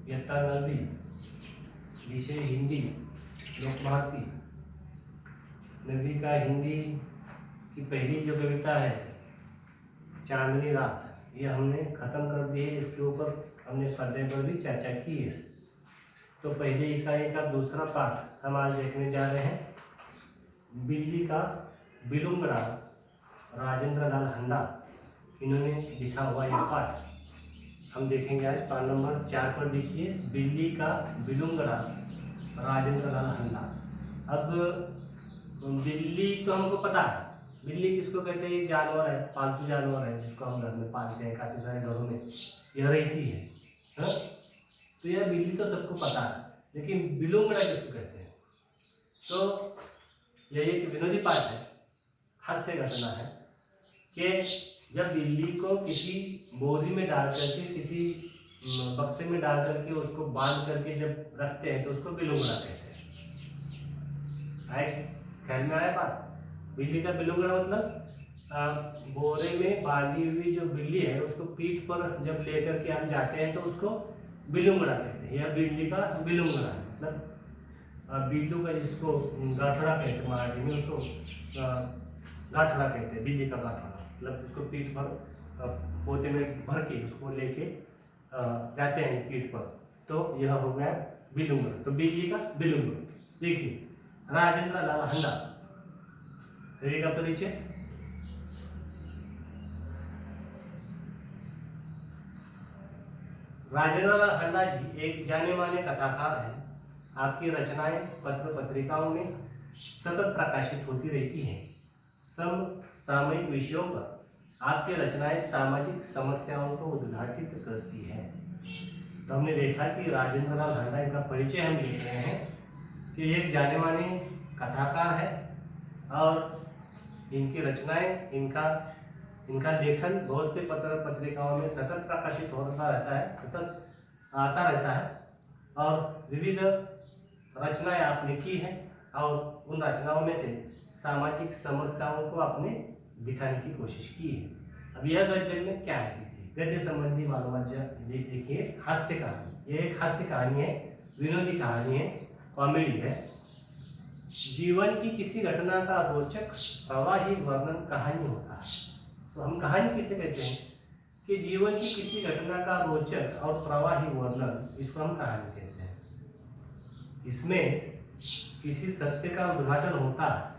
इयत्ता 9वीं, विषय हिंदी, लोक भारती। 9वीं का हिंदी की पहली जो कविता है चांदनी रात, ये हमने खत्म कर दी है। इसके ऊपर हमने स्वाध्याय पर भी चर्चा की है। तो पहले इकाई का दूसरा पाठ हम आज देखने जा रहे हैं। बिल्ली का बिलुंगड़ा, राजेंद्र लाल हंडा, इन्होंने लिखा हुआ यह पाठ हम देखेंगे आज। पाठ नंबर 4 पर देखिए, बिल्ली का बिलुंगड़ा, राजेंद्र लाल हंडा। अब बिल्ली तो हमको पता है, बिल्ली किसको कहते हैं? ये जानवर है, पालतू जानवर है जिसको हम घर में पालते हैं। काफी सारे घरों में यह रहती है, हाँ? तो यह बिल्ली तो सबको पता है, लेकिन बिलुंगड़ा किसको कहते हैं? तो यह एक विनोदी पाठ है, हास्य घटना है कि जब बिल्ली को किसी बोरी में डाल करके, किसी बक्से में डाल करके उसको बांध करके जब रखते हैं तो उसको बिलुंगड़ा कहते हैं। आए ख्याल में आया बात? बिल्ली का बिलुंगड़ा मतलब बोरे में बांधी हुई जो बिल्ली है उसको पीठ पर जब लेकर के हम जाते हैं तो उसको बिलुंगड़ा कहते हैं। यह बिल्ली का बिलुंगड़ा है, मतलब बिल्लू का जिसको गाठड़ा कहते हैं मराठी में, उसको गाठड़ा कहते हैं। बिल्ली का गाठड़ा मतलब उसको पीठ पर पोते में भर के उसको लेके जाते हैं पीठ पर, तो यह हो गया बिलुंगड़ा। तो बिल्ली का बिलुंगड़ा। देखिए, राजेंद्र लाल हंडा, कवि का परिचय। राजेंद्र लाल हंडा जी एक जाने माने कथाकार हैं। आपकी रचनाएं पत्र पत्रिकाओं में सतत प्रकाशित होती रहती हैं। समसामयिक विषयों पर आपकी रचनाएं सामाजिक समस्याओं को उद्घाटित करती हैं। तो हमने देखा कि राजेंद्र लाल हंडा, इनका परिचय हम देख रहे हैं कि एक जाने माने कथाकार है और इनकी रचनाएं, इनका लेखन बहुत से पत्र पत्रिकाओं में सतत प्रकाशित होता रहता है, सतत आता रहता है और विविध रचनाएं आपने की हैं और उन रचनाओं में से सामाजिक समस्याओं को आपने दिखाने की कोशिश की है। अब यह गद्य में क्या है? गद्य संबंधी मालूमात देखिए। हास्य कहानी, यह एक हास्य कहानी है, विनोदी कहानी है, कॉमेडी है। जीवन की किसी घटना का रोचक प्रवाही वर्णन कहानी होता है। तो हम कहानी किसे कहते हैं? कि जीवन की किसी घटना का रोचक और प्रवाही वर्णन, इसको हम कहानी कहते हैं। इसमें किसी सत्य का उद्घाटन होता है।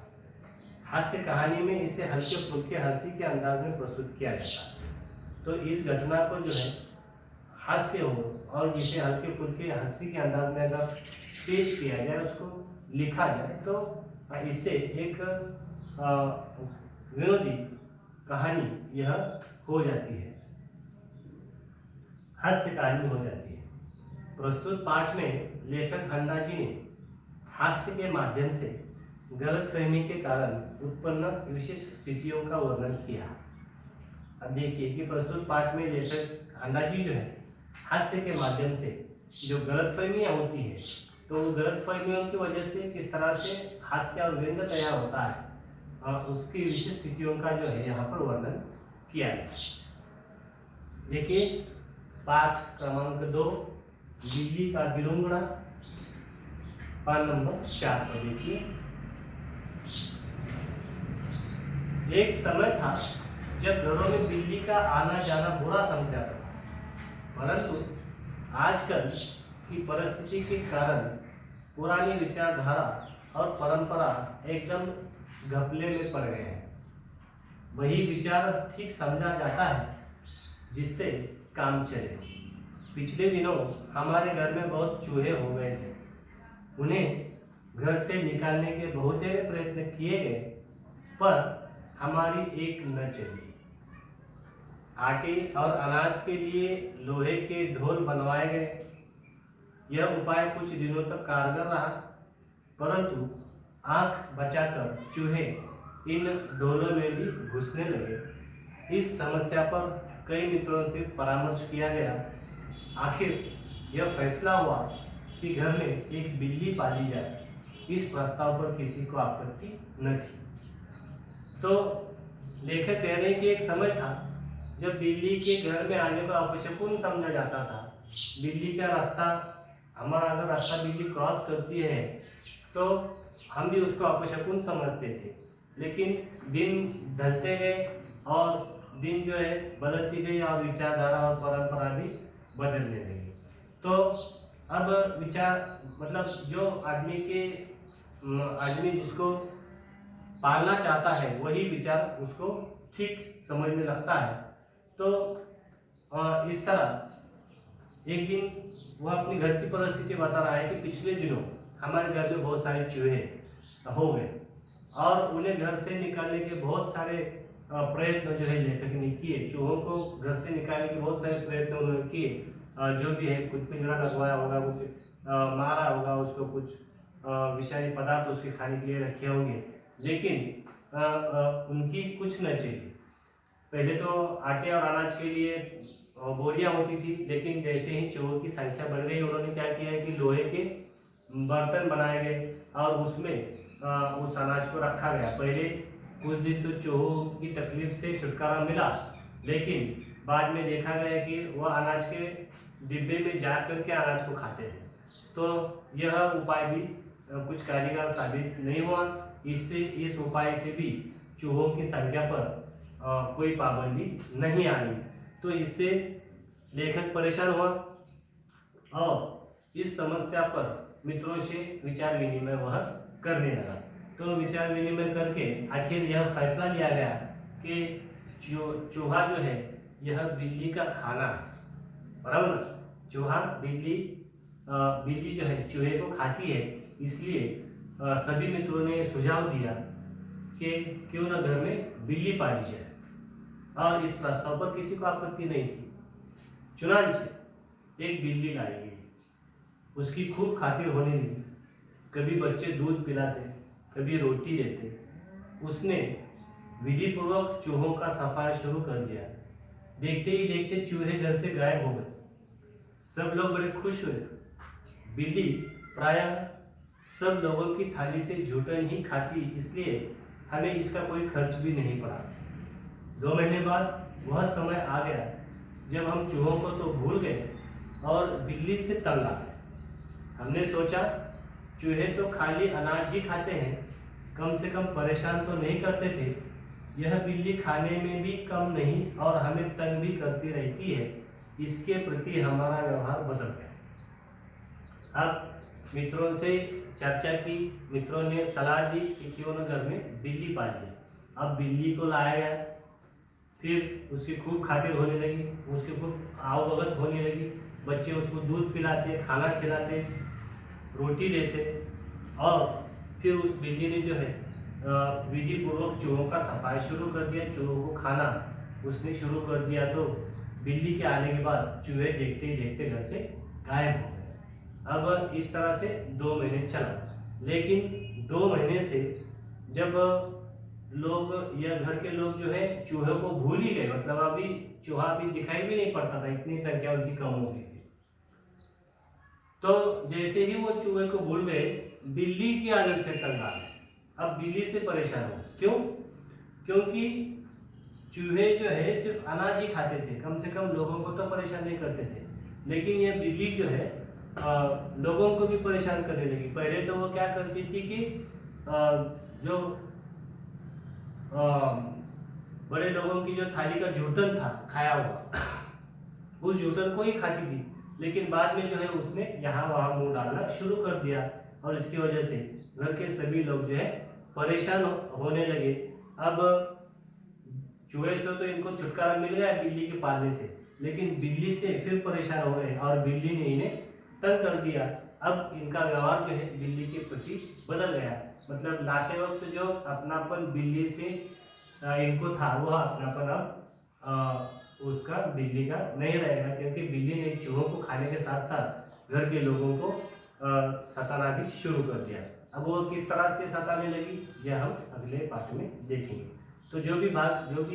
हास्य कहानी में इसे हल्के फुल्के हंसी के अंदाज में प्रस्तुत किया जाता है। तो इस घटना को जो है हास्य हो और जिसे हल्के फुल्के हंसी के अंदाज में अगर पेश किया जाए, उसको लिखा जाए, तो इससे एक विनोदी कहानी यह हो जाती है, हास्य कहानी हो जाती है। प्रस्तुत पाठ में लेखक हंडा जी ने हास्य के माध्यम से गलतफहमी के कारण उत्पन्न विशेष स्थितियों का वर्णन किया। अब देखिए कि प्रस्तुत पाठ में लेखक हंडा जी जो है हास्य के माध्यम से जो गलतफहमियां होती है, तो गलतफहमियों की वजह से किस तरह से हास्य और व्यंग्य तैयार होता है और उसकी विशेष स्थितियों का जो है यहाँ पर वर्णन किया है। देखिए, पाठ क्रमांक 2, बिल्ली का बिलुंगड़ा, पाठ नंबर 4 पर देखिए। एक समय था जब घरों में बिल्ली का आना जाना बुरा समझा जाता था, परंतु आजकल की परिस्थिति के कारण पुरानी विचारधारा और परंपरा एकदम घपले में पड़ गए हैं। वही विचार ठीक समझा जाता है जिससे काम चले। पिछले दिनों हमारे घर में बहुत चूहे हो गए थे। उन्हें घर से निकालने के बहुतेरे प्रयत्न किए गए, पर हमारी एक न चली। आटे और अनाज के लिए लोहे के ढोल बनवाए गए। यह उपाय कुछ दिनों तक कारगर रहा, परंतु आंख बचाकर चूहे इन ढोलों में भी घुसने लगे। इस समस्या पर कई मित्रों से परामर्श किया गया। आखिर यह फैसला हुआ कि घर में एक बिल्ली पाली जाए। इस प्रस्ताव पर किसी को आपत्ति न थी। तो लेखक कह रहे हैं कि एक समय था जब बिल्ली के घर में आने को अपशकुन समझा जाता था, बिल्ली का रास्ता, हमारा अगर रास्ता बिल्ली क्रॉस करती है तो हम भी उसको अपशकुन समझते थे, लेकिन दिन ढलते गए और दिन जो है बदलती गई और विचारधारा और परंपरा भी बदलने लगी। तो अब विचार मतलब जो आदमी जिसको पालना चाहता है वही विचार उसको ठीक समझने लगता है। तो इस तरह एक दिन वह अपनी घर की परिस्थिति बता रहा है कि पिछले दिनों हमारे घर में बहुत सारे चूहे हो गए और उन्हें घर से निकालने के बहुत सारे प्रयत्न जो है लेखक ने किए। चूहों को घर से निकालने के बहुत सारे प्रयत्न उन्होंने किए, जो भी है कुछ पिंजरा लगवाया होगा, कुछ मारा होगा उसको, कुछ विषारी पदार्थ उसके खाने के लिए रखे होंगे, लेकिन उनकी कुछ न चली। पहले तो आटे और अनाज के लिए बोरियां होती थी, लेकिन जैसे ही चूहों की संख्या बढ़ गई उन्होंने क्या किया है कि लोहे के बर्तन बनाए गए और उसमें उस अनाज को रखा गया। पहले कुछ दिन तो चूहों की तकलीफ से छुटकारा मिला, लेकिन बाद में देखा गया कि वह अनाज के डिब्बे में जा करके अनाज को खाते थे। तो यह उपाय भी कुछ कारगर साबित नहीं हुआ। इस उपाय से भी चूहों की संख्या पर कोई पाबंदी नहीं आई। तो इससे लेखक परेशान हुआ और इस समस्या पर मित्रों से विचार विनिमय वह करने लगा। तो विचार विनिमय करके आखिर यह फैसला लिया गया कि चूहा जो है यह बिल्ली का खाना है, बराबर ना। चूहा बिल्ली जो है चूहे को खाती है, इसलिए सभी मित्रों ने सुझाव दिया कि क्यों न घर में बिल्ली पाली जाए, और इस प्रस्ताव पर किसी को आपत्ति नहीं थी। चुनांचे एक बिल्ली लाई गई, उसकी खूब खातिर होने लगी। कभी बच्चे दूध पिलाते, कभी रोटी देते। उसने विधि पूर्वक चूहों का सफाया शुरू कर दिया। देखते ही देखते चूहे घर से गायब हो गए। सब लोग बड़े खुश हुए। बिल्ली प्रायः सब लोगों की थाली से झूठन ही खाती, इसलिए हमें इसका कोई खर्च भी नहीं पड़ा। 2 महीने बाद वह समय आ गया जब हम चूहों को तो भूल गए और बिल्ली से तंग आ गए। हमने सोचा चूहे तो खाली अनाज ही खाते हैं, कम से कम परेशान तो नहीं करते थे। यह बिल्ली खाने में भी कम नहीं और हमें तंग भी करती रहती है, इसके प्रति हमारा व्यवहार बदल गया। अब मित्रों से चर्चा की, मित्रों ने सलाह दी कि क्यों न घर में बिल्ली पालिए। अब बिल्ली को लाया गया, फिर उसकी खूब खातिर होने लगी, उसकी खूब आवभगत होने लगी। बच्चे उसको दूध पिलाते, खाना खिलाते, रोटी देते, और फिर उस बिल्ली ने जो है विधि पूर्वक चूहों का सफाई शुरू कर दिया। चूहों को खाना उसने शुरू कर दिया। तो बिल्ली के आने के बाद चूहे देखते ही देखते घर से गायब हो गए। अब इस तरह से 2 महीने चला, लेकिन 2 महीने से जब लोग या घर के लोग जो है चूहे को भूल ही गए, मतलब अभी चूहा भी दिखाई भी नहीं पड़ता था, इतनी संख्या उनकी कम हो गई थी। तो जैसे ही वो चूहे को भूल गए, बिल्ली की आदत से तंग आ गए। अब बिल्ली से परेशान हो। क्यों? क्योंकि चूहे जो है सिर्फ अनाज ही खाते थे, कम से कम लोगों को तो परेशान नहीं करते थे, लेकिन ये बिल्ली जो है लोगों को भी परेशान करने लगी। पहले तो वो क्या करती थी कि जो बड़े लोगों की जो थाली का जूठन था खाया हुआ, उस जूठन को ही खाती थी, लेकिन बाद में जो है उसने यहाँ वहाँ मुंह डालना शुरू कर दिया, और इसकी वजह से घर के सभी लोग जो है परेशान होने लगे। अब चूहे से तो इनको छुटकारा मिल गया बिल्ली के पालने से, लेकिन बिल्ली से फिर परेशान हो गए और बिल्ली ने इन्हें तंग कर दिया। अब इनका व्यवहार जो है बिल्ली के प्रति बदल गया, मतलब लाते वक्त जो अपनापन बिल्ली से इनको था, वह अपनापन अब उसका बिल्ली का नहीं रहेगा, क्योंकि बिल्ली ने चूहों को खाने के साथ साथ घर के लोगों को सताना भी शुरू कर दिया। अब वो किस तरह से सताने लगी, यह हम अगले पाठ में देखेंगे। तो जो भी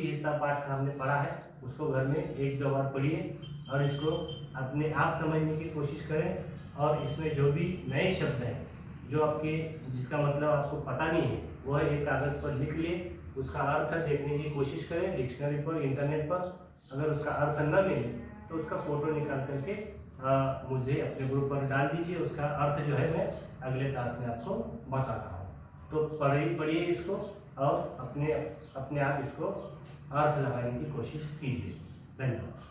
हिस्सा पाठ का हमने पढ़ा है उसको घर में 1-2 बार पढ़िए और इसको अपने आप समझने की कोशिश करें, और इसमें जो भी नए शब्द हैं जो जिसका मतलब आपको पता नहीं है, वह एक कागज़ पर लिख लिए, उसका अर्थ देखने की कोशिश करें डिक्शनरी पर, इंटरनेट पर। अगर उसका अर्थ न मिले तो उसका फोटो निकाल करके मुझे अपने ग्रुप पर डाल दीजिए। उसका अर्थ जो है मैं अगले क्लास में आपको बताता हूँ। तो पढ़िए इसको और अपने आप इसको अर्थ लगाने की कोशिश कीजिए। धन्यवाद।